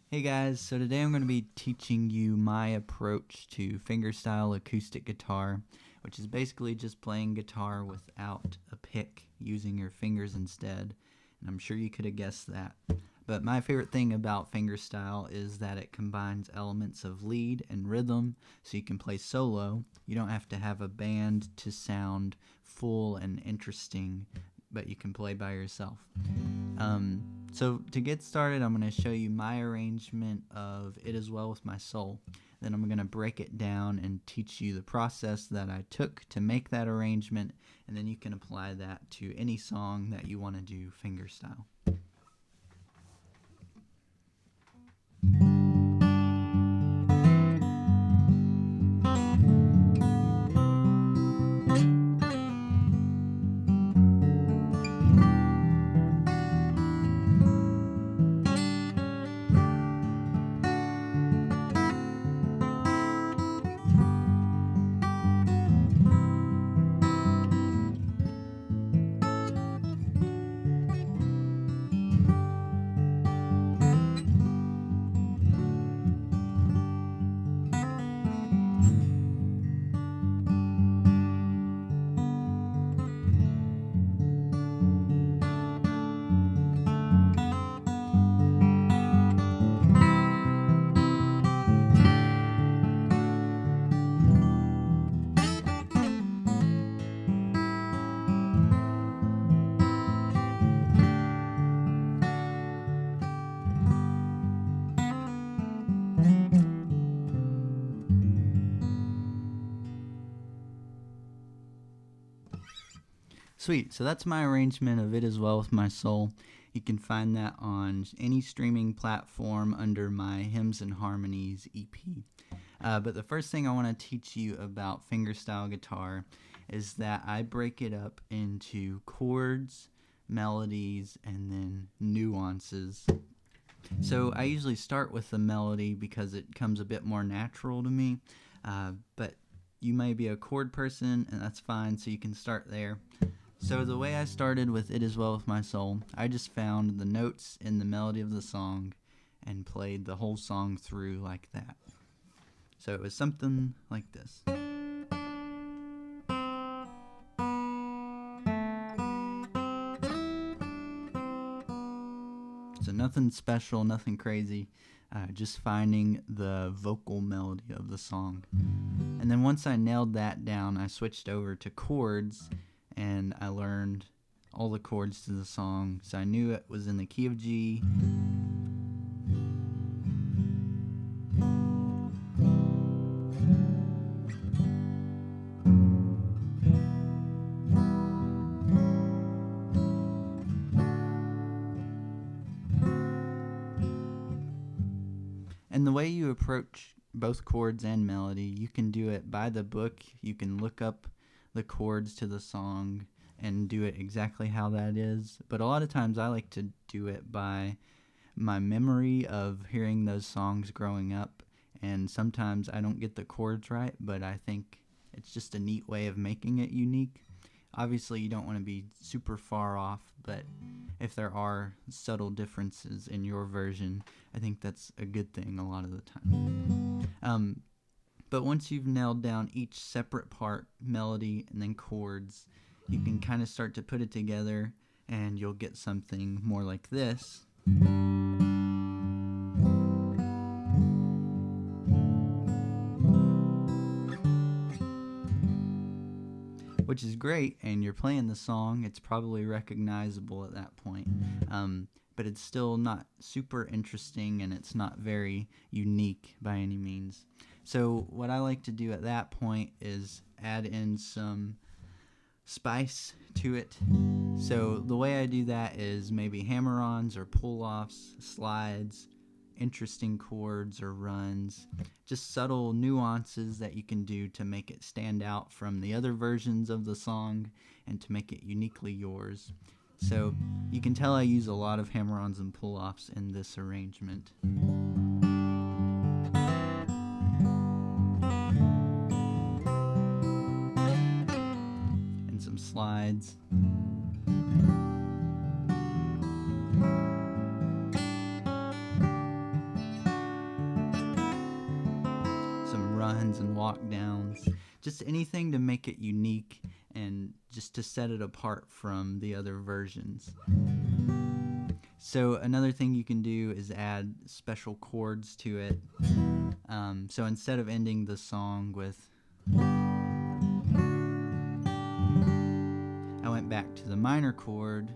Hey guys, so today I'm going to be teaching you my approach to fingerstyle acoustic guitar, which is basically just playing guitar without a pick, using your fingers instead. And I'm sure you could have guessed that. But my favorite thing about fingerstyle is that it combines elements of lead and rhythm, so you can play solo. You don't have to have a band to sound full and interesting, but you can play by yourself. So to get started, I'm going to show you my arrangement of It Is Well With My Soul. Then I'm going to break it down and teach you the process that I took to make that arrangement, and then you can apply that to any song that you want to do fingerstyle. Sweet, so that's my arrangement of It Is Well With My Soul. You can find that on any streaming platform under my Hymns and Harmonies EP. But the first thing I want to teach you about fingerstyle guitar is that I break it up into chords, melodies, and then nuances. So I usually start with the melody because it comes a bit more natural to me, but you may be a chord person, and that's fine, so you can start there. So the way I started with It Is Well With My Soul, I just found the notes in the melody of the song and played the whole song through like that. So it was something like this. So nothing special, nothing crazy, just finding the vocal melody of the song. And then once I nailed that down, I switched over to chords, and I learned all the chords to the song, so I knew it was in the key of G. And the way you approach both chords and melody, you can do it by the book. You can look up the chords to the song and do it exactly how that is. But a lot of times I like to do it by my memory of hearing those songs growing up. And sometimes I don't get the chords right, but I think it's just a neat way of making it unique. Obviously, you don't want to be super far off, but if there are subtle differences in your version, I think that's a good thing a lot of the time. But once you've nailed down each separate part, melody and then chords, you can kind of start to put it together, and you'll get something more like this. Which is great, and you're playing the song, it's probably recognizable at that point. But it's still not super interesting, and it's not very unique by any means. So what I like to do at that point is add in some spice to it. So the way I do that is maybe hammer-ons or pull-offs, slides, interesting chords or runs, just subtle nuances that you can do to make it stand out from the other versions of the song and to make it uniquely yours. So you can tell I use a lot of hammer-ons and pull-offs in this arrangement. And some slides. lines and walk downs, just anything to make it unique and just to set it apart from the other versions. So another thing you can do is add special chords to it. So instead of ending the song with, I went back to the minor chord.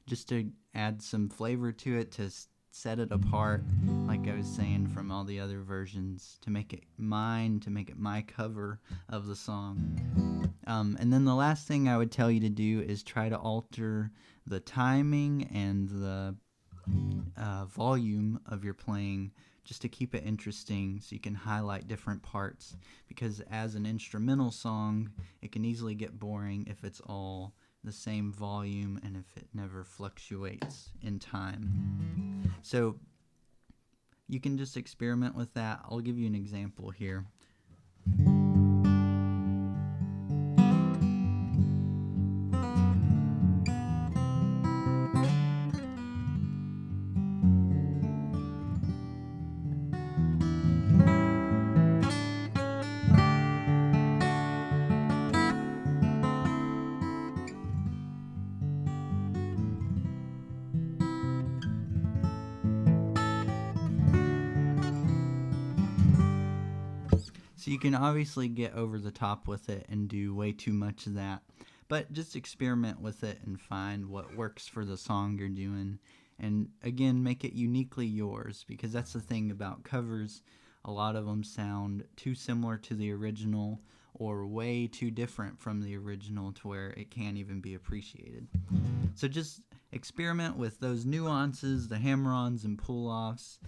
Just to add some flavor to it, to set it apart, like I was saying, from all the other versions, to make it mine, to make it my cover of the song. And then the last thing I would tell you to do is try to alter the timing and the volume of your playing, just to keep it interesting, so you can highlight different parts, because as an instrumental song it can easily get boring if it's all the same volume and if it never fluctuates in time. So you can just experiment with that. I'll give you an example here. So you can obviously get over the top with it and do way too much of that, but just experiment with it and find what works for the song you're doing. And again, make it uniquely yours, because that's the thing about covers. A lot of them sound too similar to the original or way too different from the original to where it can't even be appreciated. So just experiment with those nuances, the hammer-ons and pull-offs,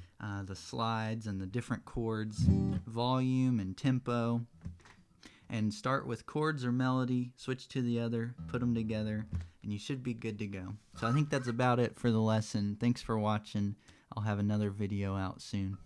the slides and the different chords, volume and tempo, and start with chords or melody, switch to the other, put them together, and you should be good to go. So I think that's about it for the lesson. Thanks for watching. I'll have another video out soon.